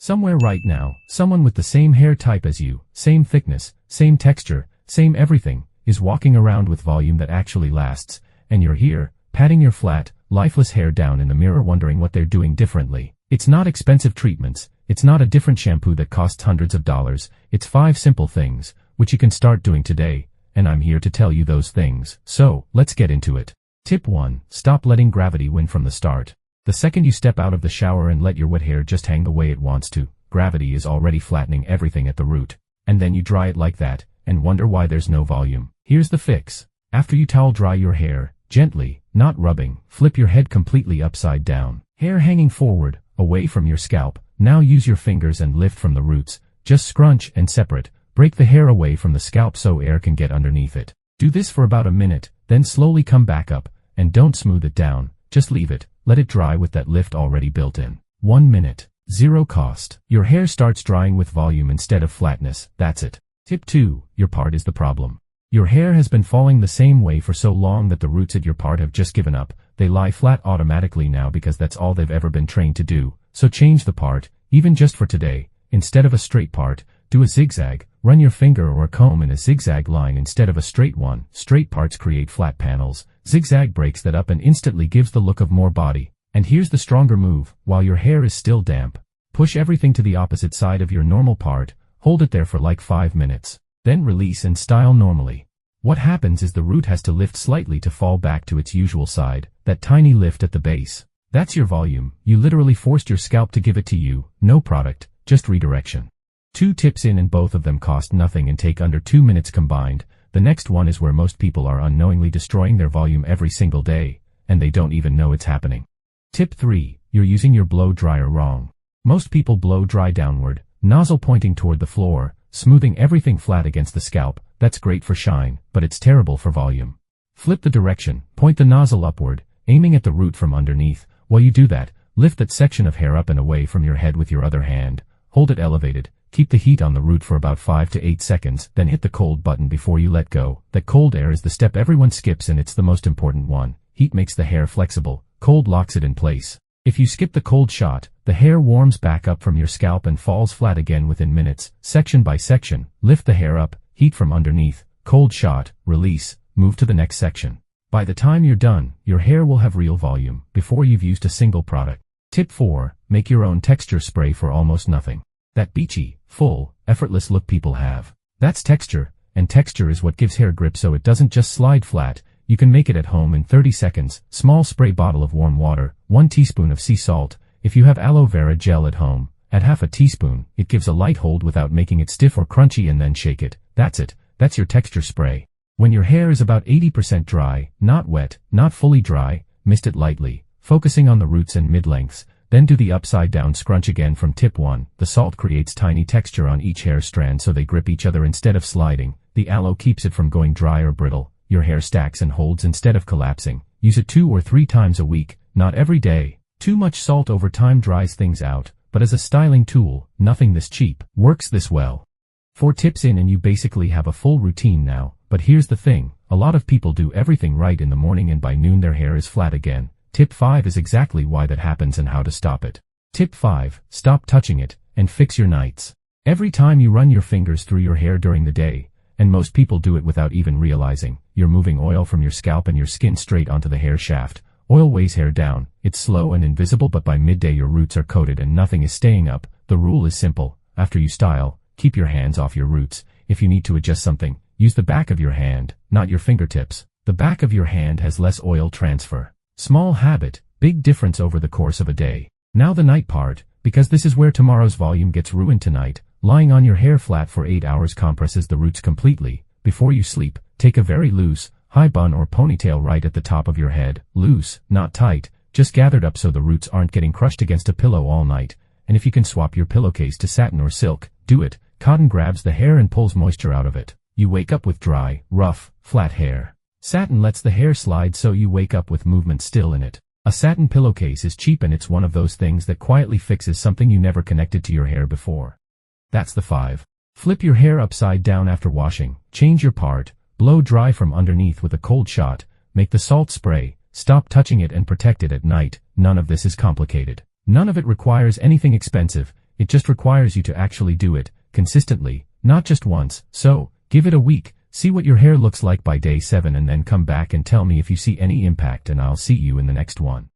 Somewhere right now, someone with the same hair type as you, same thickness, same texture, same everything, is walking around with volume that actually lasts, and you're here, patting your flat, lifeless hair down in the mirror wondering what they're doing differently. It's not expensive treatments, it's not a different shampoo that costs hundreds of dollars, it's 5 simple things, which you can start doing today, and I'm here to tell you those things. So, let's get into it. Tip 1. Stop letting gravity win from the start. The second you step out of the shower and let your wet hair just hang the way it wants to, gravity is already flattening everything at the root. And then you dry it like that, and wonder why there's no volume. Here's the fix. After you towel dry your hair, gently, not rubbing, flip your head completely upside down. Hair hanging forward, away from your scalp. Now use your fingers and lift from the roots. Just scrunch and separate. Break the hair away from the scalp so air can get underneath it. Do this for about a minute, then slowly come back up, and don't smooth it down, just leave it, let it dry with that lift already built in. 1 minute. 0 cost. Your hair starts drying with volume instead of flatness, that's it. Tip 2. Your part is the problem. Your hair has been falling the same way for so long that the roots at your part have just given up. They lie flat automatically now because that's all they've ever been trained to do. So change the part, even just for today. Instead of a straight part, do a zigzag. Run your finger or a comb in a zigzag line instead of a straight one. Straight parts create flat panels. Zigzag breaks that up and instantly gives the look of more body. And here's the stronger move. While your hair is still damp, push everything to the opposite side of your normal part. Hold it there for like 5 minutes. Then release and style normally. What happens is the root has to lift slightly to fall back to its usual side. That tiny lift at the base. That's your volume. You literally forced your scalp to give it to you. No product, just redirection. 2 tips in and both of them cost nothing and take under 2 minutes combined. The next one is where most people are unknowingly destroying their volume every single day, and they don't even know it's happening. Tip 3. You're using your blow dryer wrong. Most people blow dry downward, nozzle pointing toward the floor, smoothing everything flat against the scalp. That's great for shine, but it's terrible for volume. Flip the direction, point the nozzle upward, aiming at the root from underneath. While you do that, lift that section of hair up and away from your head with your other hand. Hold it elevated. Keep the heat on the root for about 5 to 8 seconds, then hit the cold button before you let go. That cold air is the step everyone skips and it's the most important one. Heat makes the hair flexible, cold locks it in place. If you skip the cold shot, the hair warms back up from your scalp and falls flat again within minutes. Section by section, lift the hair up, heat from underneath, cold shot, release, move to the next section. By the time you're done, your hair will have real volume, before you've used a single product. Tip 4. Make your own texture spray for almost nothing. That beachy, full, effortless look people have. That's texture, and texture is what gives hair grip so it doesn't just slide flat. You can make it at home in 30 seconds. Small spray bottle of warm water, 1 teaspoon of sea salt. If you have aloe vera gel at home, add half a teaspoon. It gives a light hold without making it stiff or crunchy and then shake it. That's it. That's your texture spray. When your hair is about 80% dry, not wet, not fully dry, mist it lightly, focusing on the roots and mid-lengths. Then do the upside down scrunch again from tip 1. The salt creates tiny texture on each hair strand so they grip each other instead of sliding. The aloe keeps it from going dry or brittle. Your hair stacks and holds instead of collapsing. Use it 2 or 3 times a week, not every day. Too much salt over time dries things out, but as a styling tool, nothing this cheap works this well. 4 tips in and you basically have a full routine now, but here's the thing. A lot of people do everything right in the morning and by noon their hair is flat again. Tip 5 is exactly why that happens and how to stop it. Tip 5. Stop touching it, and fix your nights. Every time you run your fingers through your hair during the day, and most people do it without even realizing, you're moving oil from your scalp and your skin straight onto the hair shaft. Oil weighs hair down. It's slow and invisible, but by midday your roots are coated and nothing is staying up. The rule is simple. After you style, keep your hands off your roots. If you need to adjust something, use the back of your hand, not your fingertips. The back of your hand has less oil transfer. Small habit, big difference over the course of a day. Now the night part, because this is where tomorrow's volume gets ruined tonight. Lying on your hair flat for 8 hours compresses the roots completely. Before you sleep, take a very loose, high bun or ponytail right at the top of your head. Loose, not tight, just gathered up so the roots aren't getting crushed against a pillow all night. And if you can swap your pillowcase to satin or silk, do it. Cotton grabs the hair and pulls moisture out of it. You wake up with dry, rough, flat hair. Satin lets the hair slide so you wake up with movement still in it. A satin pillowcase is cheap and it's one of those things that quietly fixes something you never connected to your hair before. That's the 5. Flip your hair upside down after washing. Change your part. Blow dry from underneath with a cold shot. Make the salt spray. Stop touching it and protect it at night. None of this is complicated. None of it requires anything expensive. It just requires you to actually do it, consistently, not just once. So, give it a week, see what your hair looks like by day 7 and then come back and tell me if you see any impact, and I'll see you in the next one.